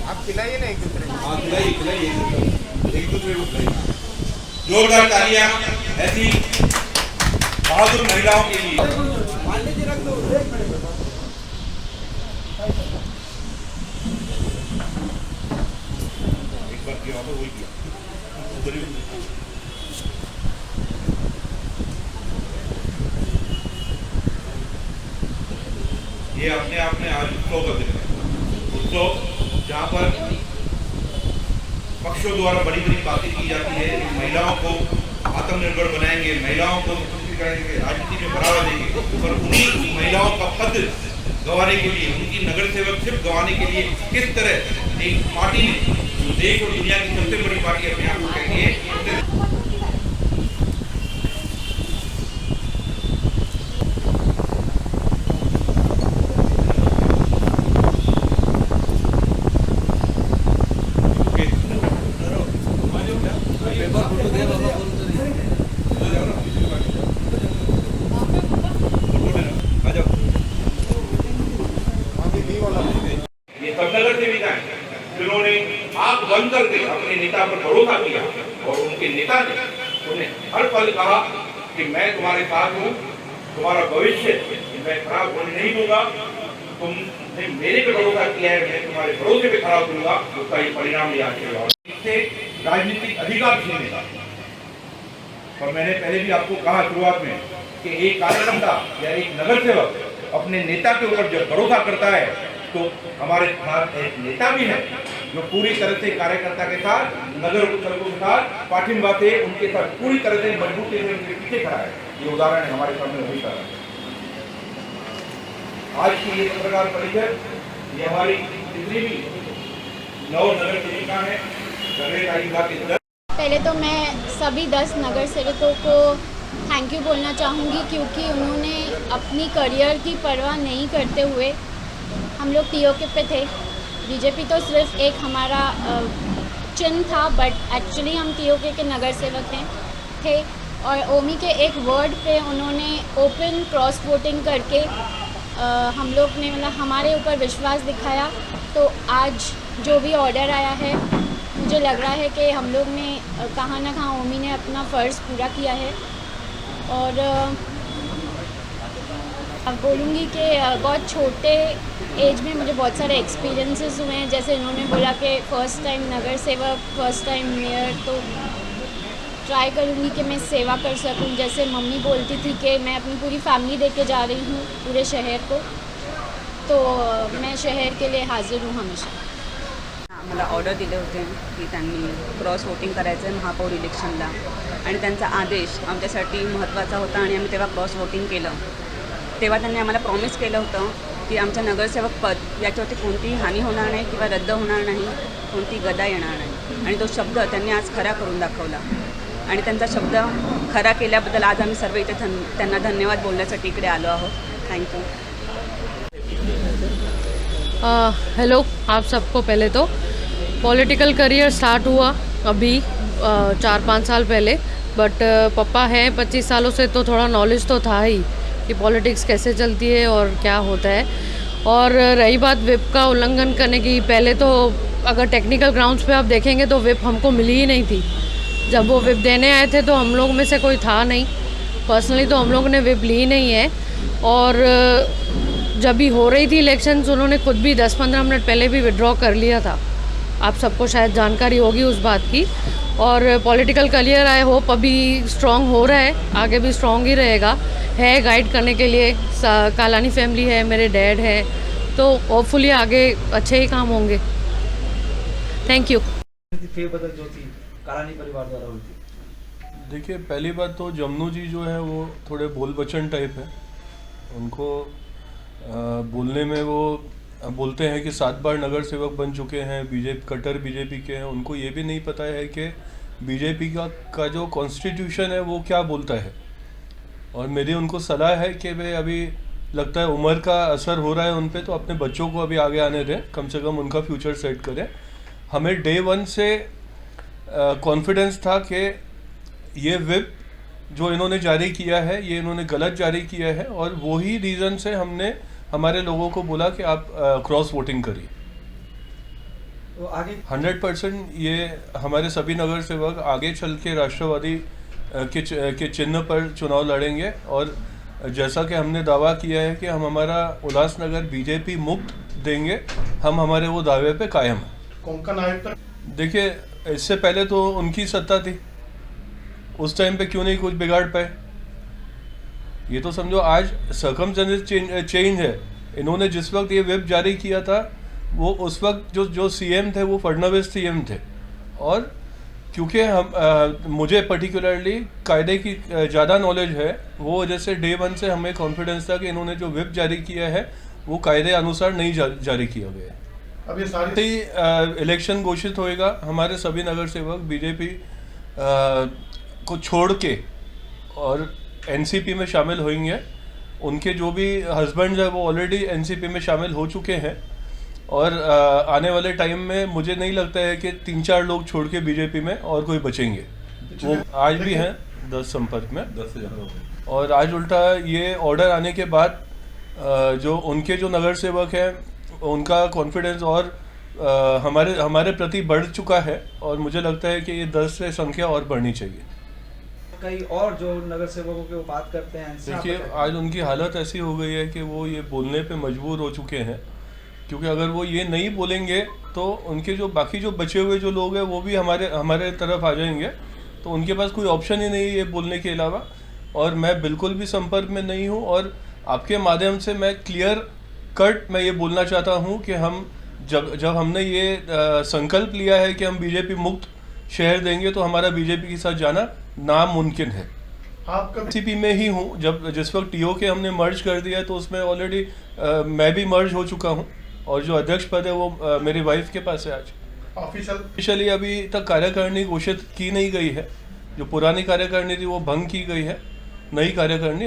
आप खिलाइए ना एक दूसरे को। हाँ खिलाइए खिलाइए एक दूसरे को खिलाइए। जोरदार तालियां ऐसी बहादुर महिलाओं के लिए। एक बार किया था वही किया उधर ही। ये अपने आप में आज उत्सव का दिन है। उत्सव जहाँ पर पक्षों द्वारा बड़ी बड़ी बातें की जाती है, महिलाओं को आत्मनिर्भर बनाएंगे, महिलाओं को सशक्त करेंगे, राजनीति में बढ़ावा देंगे, और उन्हीं महिलाओं का पद गंवाने के लिए, उनकी नगर सेवक सिर्फ गंवाने के लिए किस तरह एक पार्टी ने, जो देश और दुनिया की सबसे बड़ी पार्टी अपने आप को कहती है, नगर सेविका है जिन्होंने आंख बंद करके अपने नेता पर भरोसा किया, और उनके नेता ने उन्हें हर पल कहा कि मैं तुम्हारे साथ हूँ, तुम्हारा भविष्य मैं खराब होने नहीं दूंगा, तुमने मेरे पे भरोसा किया है, मैं तुम्हारे भरोसे पे खड़ा दूंगा। उसका ये परिणाम लिया इससे राजनीतिक अधिकार छीनने का। और मैंने पहले भी आपको कहा शुरुआत में कि एक कार्यकर्ता या एक नगर सेवक अपने नेता के ऊपर जब भरोसा करता है, तो हमारे साथ एक नेता भी है जो पूरी तरह से कार्यकर्ता के साथ, नगर सड़कों के साथ, पाठिंबा से उनके साथ पूरी तरह से मजबूती से उनके पीछे खड़ा है। ये उदाहरण है हमारे सामने वही कर रहा है। आज की ये पत्रकार परिषद, ये हमारी जितनी भी नौ नगर सेविका है, पहले तो मैं सभी 10 नगर सेवकों को थैंक यू बोलना चाहूँगी, क्योंकि उन्होंने अपनी करियर की परवाह नहीं करते हुए, हम लोग पीओके पे थे, बीजेपी तो सिर्फ एक हमारा चिन्ह था, बट एक्चुअली हम पीओके के नगर सेवक थे, और ओमी के एक वर्ड पे उन्होंने ओपन क्रॉस वोटिंग करके हम लोग ने मतलब हमारे ऊपर विश्वास दिखाया। तो आज जो भी ऑर्डर आया है, मुझे लग रहा है कि हम लोग ने कहाँ ना कहाँ ओमी ने अपना फ़र्ज़ पूरा किया है। और बोलूँगी कि बहुत छोटे एज में मुझे बहुत सारे एक्सपीरियंसेस हुए हैं। जैसे इन्होंने बोला कि फ़र्स्ट टाइम नगर सेवक, फ़र्स्ट टाइम मेयर, तो ट्राई करूँगी कि मैं सेवा कर सकूँ। जैसे मम्मी बोलती थी कि मैं अपनी पूरी फैमिली देके जा रही हूँ पूरे शहर को, तो मैं शहर के लिए हाजिर हूँ हमेशा। मला ऑर्डर दिले होते की त्यांनी क्रॉस वोटिंग करायचं आहे महापौर इलेक्शनला, आणि त्यांचा आदेश आमच्यासाठी महत्त्वाचा होता, आणि आम्ही तेव्हा क्रॉस वोटिंग केलं। तेव्हा त्यांनी आम्हाला प्रॉमिस केलं होतं की आमच्या नगरसेवक पद याच्यावरती कोणतीही हानी होणार नाही किंवा रद्द होणार नाही, कोणती गदा येणार नाही, आणि तो शब्द त्यांनी आज खरा करून दाखवला। आणि त्यांचा शब्द खरा केल्याबद्दल आज आम्ही सर्व इथे त्यांना धन्यवाद बोलण्यासाठी इकडे आलो आहोत। थँक्यू। हेलो आप सबको। पहले तो पॉलिटिकल करियर स्टार्ट हुआ अभी 4-5 साल पहले, बट पापा हैं 25 सालों से, तो थोड़ा नॉलेज तो था ही कि पॉलिटिक्स कैसे चलती है और क्या होता है। और रही बात विप का उल्लंघन करने की, पहले तो अगर टेक्निकल ग्राउंड्स पे आप देखेंगे तो विप हमको मिली ही नहीं थी। जब वो विप देने आए थे तो हम लोग में से कोई था नहीं, पर्सनली तो हम लोग ने विप ली नहीं है। और जब भी हो रही थी इलेक्शंस, उन्होंने खुद भी 10-15 मिनट पहले भी विड्रॉ कर लिया था। आप सबको शायद जानकारी होगी उस बात की। और पॉलिटिकल करियर आई होप अभी स्ट्रॉन्ग हो रहा है, आगे भी स्ट्रॉन्ग ही रहेगा। है गाइड करने के लिए कालानी फैमिली है, मेरे डैड है, तो होपफुली आगे अच्छे ही काम होंगे। Thank you. देखिए, पहली बात तो जमनू जी जो है वो थोड़े बोल बचन टाइप है। उनको बोलने में वो बोलते हैं कि 7 बार नगर सेवक बन चुके हैं, कट्टर बीजेपी के हैं। उनको ये भी नहीं पता है कि बीजेपी का जो कॉन्स्टिट्यूशन है वो क्या बोलता है। और मेरी उनको सलाह है कि भाई अभी लगता है उम्र का असर हो रहा है उन पे, तो अपने बच्चों को अभी आगे आने दें, कम से कम उनका फ्यूचर सेट करें। हमें डे 1 से कॉन्फिडेंस था कि ये विप जो इन्होंने जारी किया है ये इन्होंने गलत जारी किया है, और वही रीज़न से हमने हमारे लोगों को बोला कि आप क्रॉस वोटिंग करिए। तो आगे 100% ये हमारे सभी नगर सेवक आगे चल के राष्ट्रवादी के चिन्ह पर चुनाव लड़ेंगे, और जैसा कि हमने दावा किया है कि हम हमारा उल्लासनगर बीजेपी मुक्त देंगे, हम हमारे वो दावे पे कायम हैं। कोंकण आयुक्त देखिए, इससे पहले तो उनकी सत्ता थी, उस टाइम पे क्यों नहीं कुछ बिगाड़ पाए? ये तो समझो आज सर्कमस्टेंसेस चेंज है। इन्होंने जिस वक्त ये व्हिप जारी किया था वो उस वक्त जो सीएम थे वो फडणवीस सीएम थे, और क्योंकि मुझे पर्टिकुलरली कायदे की ज़्यादा नॉलेज है, वो वजह से डे वन से हमें कॉन्फिडेंस था कि इन्होंने जो व्हिप जारी किया है वो कायदे अनुसार नहीं जारी किया गया है। अब ये सारी इलेक्शन घोषित होएगा, हमारे सभी नगर सेवक बीजेपी को छोड़ के और एनसीपी में शामिल होंगे। उनके जो भी हस्बैंड्स हैं वो ऑलरेडी एनसीपी में शामिल हो चुके हैं, और आने वाले टाइम में मुझे नहीं लगता है कि 3-4 लोग छोड़ के बीजेपी में और कोई बचेंगे। वो आज भी हैं 10 संपर्क में, 10 से ज़्यादा हो गए। और आज उल्टा ये ऑर्डर आने के बाद जो उनके जो नगर सेवक हैं उनका कॉन्फिडेंस और हमारे प्रति बढ़ चुका है, और मुझे लगता है कि ये 10 से संख्या और बढ़नी चाहिए। कई और जो नगर सेवकों के वो बात करते हैं, देखिए, आज उनकी हालत ऐसी हो गई है कि वो ये बोलने पे मजबूर हो चुके हैं, क्योंकि अगर वो ये नहीं बोलेंगे तो उनके जो बाकी जो बचे हुए जो लोग हैं वो भी हमारे तरफ आ जाएंगे, तो उनके पास कोई ऑप्शन ही नहीं है ये बोलने के अलावा। और मैं बिल्कुल भी संपर्क में नहीं हूँ, और आपके माध्यम से मैं क्लियर कट मैं ये बोलना चाहता हूँ कि हम जब हमने ये संकल्प लिया है कि हम बीजेपी मुक्त शहर देंगे, तो हमारा बीजेपी के साथ जाना नामुमकिन है। आपका एनसीपी में ही हूँ। जिस वक्त टीओ के हमने मर्ज कर दिया तो उसमें ऑलरेडी मैं भी मर्ज हो चुका हूँ, और जो अध्यक्ष पद है वो मेरी वाइफ के पास है। आज ऑफिशियली अभी तक कार्यकारिणी घोषित की नहीं गई है। जो पुरानी कार्यकारिणी थी वो भंग की गई है, नई कार्यकारिणी